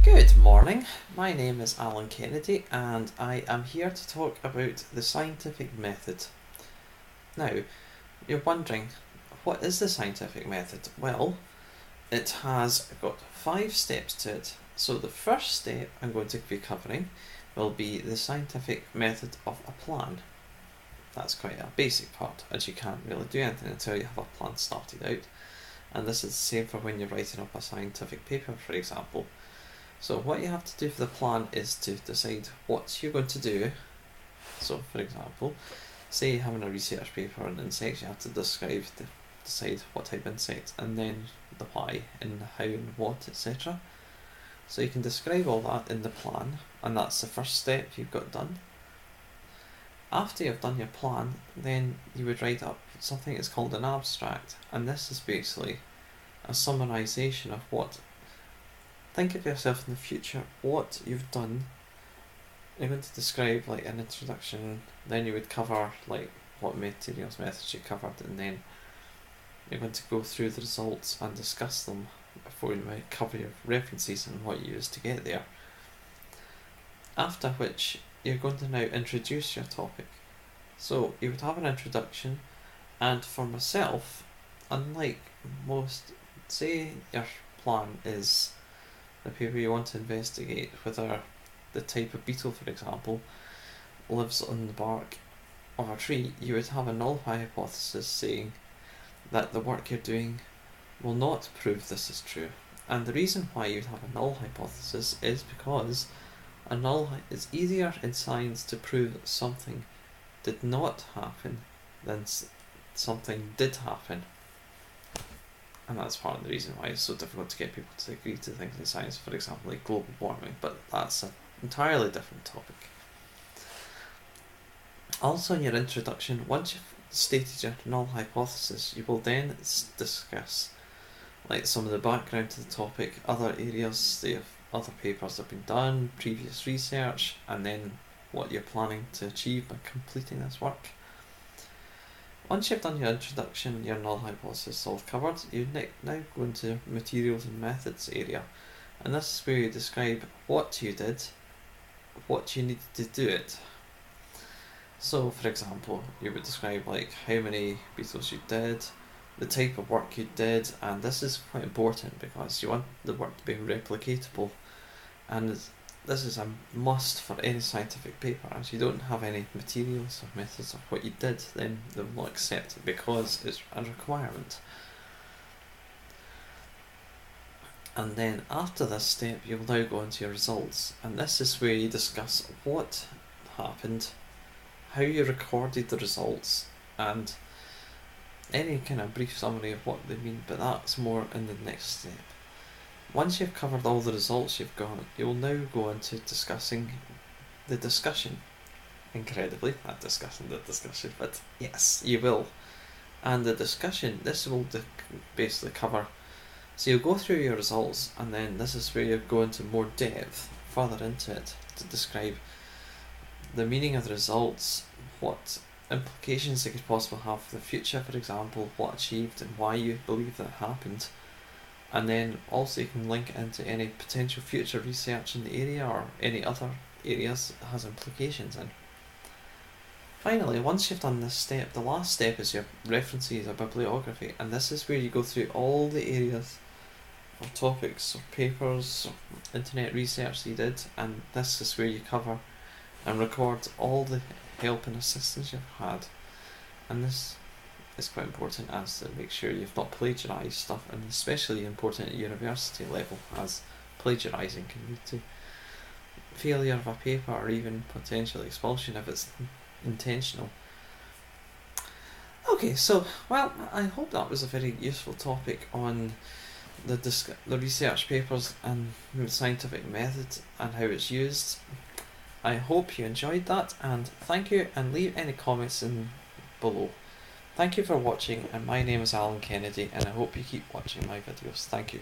Good morning, my name is Alan Kennedy and I am here to talk about the scientific method. Now, you're wondering, what is the scientific method? Well, it has got 5 steps to it. So the first step I'm going to be covering will be the scientific method of a plan. That's quite a basic part, as you can't really do anything until you have a plan started out. And this is the same for when you're writing up a scientific paper, for example. So what you have to do for the plan is to decide what you're going to do. So for example, say you're having a research paper on insects, you have to decide what type of insect, and then the why and the how and what, etc. So you can describe all that in the plan, and that's the first step you've got done. After you've done your plan, then you would write up something that's called an abstract, and this is basically a summarization of what. Think of yourself in the future, what you've done. You're going to describe like an introduction, then you would cover like what materials, methods you covered, and then you're going to go through the results and discuss them before you might cover your references and what you used to get there. After which, you're going to now introduce your topic. So you would have an introduction, and for myself, unlike most, say your plan is the paper you want to investigate, whether the type of beetle, for example, lives on the bark of a tree, you would have a null hypothesis saying that the work you're doing will not prove this is true. And the reason why you'd have a null hypothesis is because it's easier in science to prove that something did not happen than something did happen. And that's part of the reason why it's so difficult to get people to agree to things in science, for example, like global warming, but that's an entirely different topic. Also, in your introduction, once you've stated your null hypothesis, you will then discuss like some of the background to the topic, other areas, other papers that have been done, previous research, and then what you're planning to achieve by completing this work. Once you've done your introduction, your null hypothesis all covered, you now go into materials and methods area, and this is where you describe what you did, what you needed to do it. So for example, you would describe like how many beetles you did, the type of work you did, and this is quite important because you want the work to be replicatable, and this is a must for any scientific paper. As you don't have any materials or methods of what you did, then they will not accept it because it's a requirement. And then after this step, you'll now go into your results, and this is where you discuss what happened, how you recorded the results, and any kind of brief summary of what they mean, but that's more in the next step. Once you've covered all the results you've got, you'll now go into discussing the discussion. Incredibly, not discussing the discussion, but yes, you will. And the discussion, this will basically cover, so you'll go through your results, and then this is where you go into more depth, further into it, to describe the meaning of the results, what implications they could possibly have for the future, for example, what achieved and why you believe that happened. And then also you can link it into any potential future research in the area or any other areas it has implications in. Finally, once you've done this step, the last step is your references or bibliography, and this is where you go through all the areas or topics or papers or internet research that you did, and this is where you cover and record all the help and assistance you've had. And this is quite important as to make sure you've not plagiarised stuff, and especially important at university level, as plagiarising can lead to failure of a paper or even potential expulsion if it's intentional. Okay, so, well, I hope that was a very useful topic on the research papers and the scientific method and how it's used. I hope you enjoyed that, and thank you, and leave any comments in below. Thank you for watching, and my name is Alan Kennedy, and I hope you keep watching my videos. Thank you.